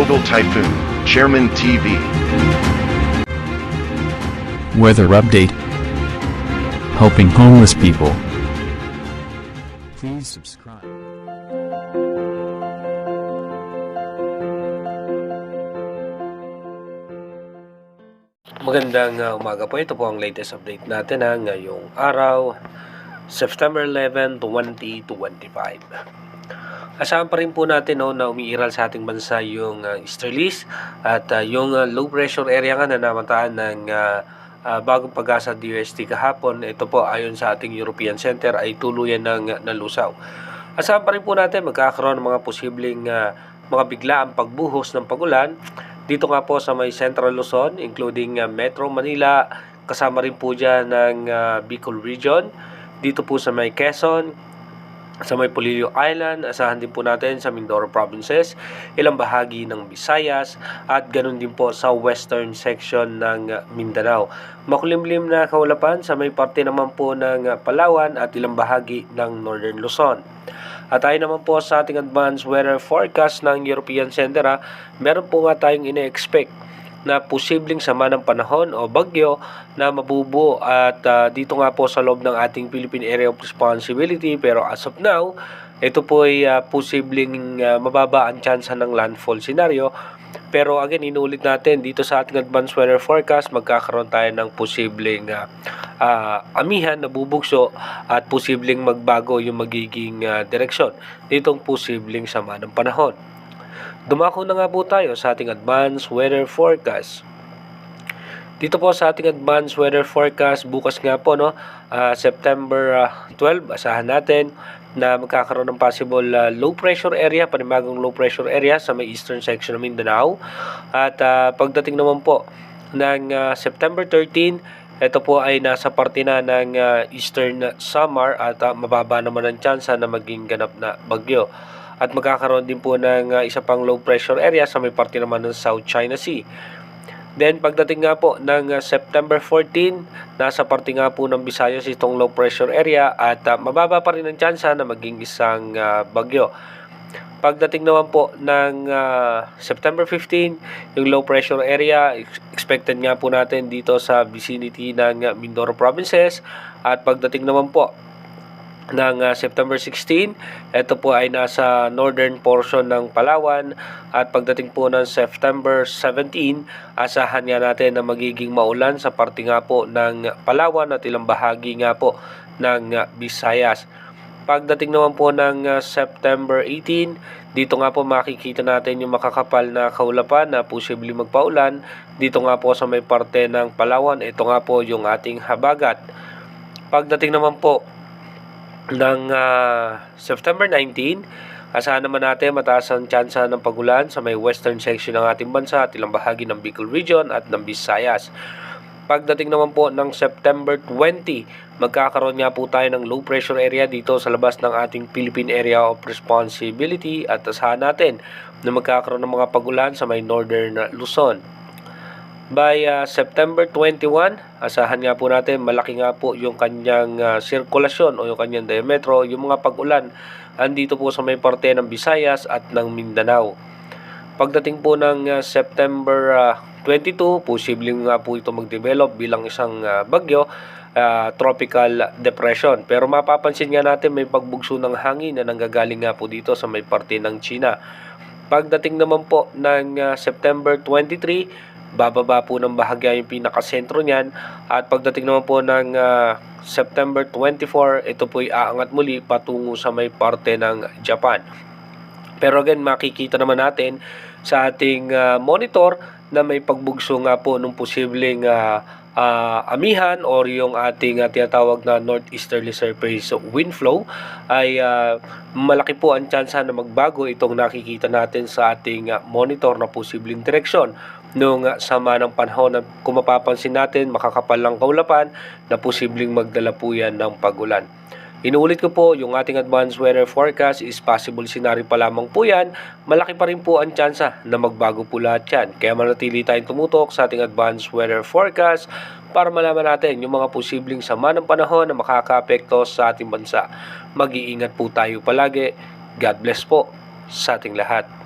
Tropical Typhoon, Chairman TV. Weather update. Helping homeless people. Please subscribe. Magandang umaga po. Ito po ang latest update natin ngayong araw, September 11, 2025. Asahan pa rin po natin na umiiral sa ating bansa yung easterlies at yung low pressure area nga na namataan ng bagong pag-asa DUST kahapon. Ito po ayon sa ating European Center ay tuluyan ng nalusaw. Asahan pa rin po natin magkakaroon ng mga posibleng mga biglaang pagbuhos ng pagulan dito nga po sa may Central Luzon, including Metro Manila, kasama rin po dyan ng Bicol Region, dito po sa may Quezon, sa may Polillo Island, asahan din po natin sa Mindoro Provinces, ilang bahagi ng Visayas, at ganun din po sa western section ng Mindanao. Makulimlim na kaulapan sa may parte naman po ng Palawan at ilang bahagi ng Northern Luzon. At tayo naman po sa ating advanced weather forecast ng European Center, meron po nga tayong ine-expect na posibleng sama ng panahon o bagyo na mabubuo at dito nga po sa loob ng ating Philippine Area of Responsibility, pero as of now ito po ay posibleng mababa ang tsansa ng landfall scenario. Pero again, inulit natin dito sa ating advanced weather forecast, magkakaroon tayo ng posibleng amihan na bubugso at posibleng magbago yung magiging direksyon ditong posibleng sama ng panahon. Dumako na nga po tayo sa ating advanced weather forecast. Dito po sa ating advanced weather forecast, bukas nga po September 12, asahan natin na magkakaroon ng possible low pressure area, panibagong low pressure area sa may eastern section ng Mindanao. At pagdating naman po ng September 13, ito po ay nasa parte na ng Eastern Samar at mababa naman ang tsansa na maging ganap na bagyo. At magkakaroon din po ng isa pang low pressure area sa may parte naman ng South China Sea. Then pagdating nga po ng September 14, nasa parte nga po ng Visayas itong low pressure area at mababa pa rin ang tsansa na maging isang bagyo. Pagdating naman po ng September 15, yung low pressure area, expected nga po natin dito sa vicinity ng Mindoro Provinces. At pagdating naman po ng September 16, ito po ay nasa northern portion ng Palawan. At pagdating po ng September 17, asahan nga natin na magiging maulan sa parte nga po ng Palawan at ilang bahagi nga po ng Visayas. Pagdating naman po ng September 18, dito nga po makikita natin yung makakapal na kaulapan na posibleng magpaulan. Dito nga po sa may parte ng Palawan, ito nga po yung ating habagat. Pagdating naman po ng September 19, asahan naman natin mataas ang tsansa ng pagulan sa may western section ng ating bansa at ilang bahagi ng Bicol Region at ng Visayas. Pagdating naman po ng September 20, magkakaroon nga po tayo ng low pressure area dito sa labas ng ating Philippine Area of Responsibility at asahan natin na magkakaroon ng mga pagulan sa may northern Luzon. By September 21, asahan nga po natin malaki nga po yung kanyang sirkulasyon o yung kanyang diametro, yung mga pag-ulan andito po sa may parte ng Visayas at ng Mindanao. Pagdating po ng September 22, posibleng nga po ito mag-develop bilang isang bagyo, tropical depression. Pero mapapansin nga natin may pagbugso ng hangin na nanggagaling nga po dito sa may parte ng China. Pagdating naman po ng September 23, bababa po ng bahagya yung pinakasentro niyan. At pagdating naman po ng September 24, ito po ay aangat muli patungo sa may parte ng Japan. Pero again, makikita naman natin sa ating monitor na may pagbugso nga po ng posibleng amihan or yung ating tinatawag na northeasterly surface wind flow ay malaki po ang tsansa na magbago itong nakikita natin sa ating monitor na posibleng direksyon nung sama ng panahon na kung mapapansin natin makakapal lang kaulapan na posibleng magdala po yan ng pagulan. Inuulit ko po, yung ating advanced weather forecast is possible scenario pa lamang po yan. Malaki pa rin po ang tsansa na magbago po lahat yan. Kaya manatili tayong tumutok sa ating advanced weather forecast para malaman natin yung mga posibleng sama ng panahon na makakaapekto sa ating bansa. Mag-iingat po tayo palagi. God bless po sa ating lahat.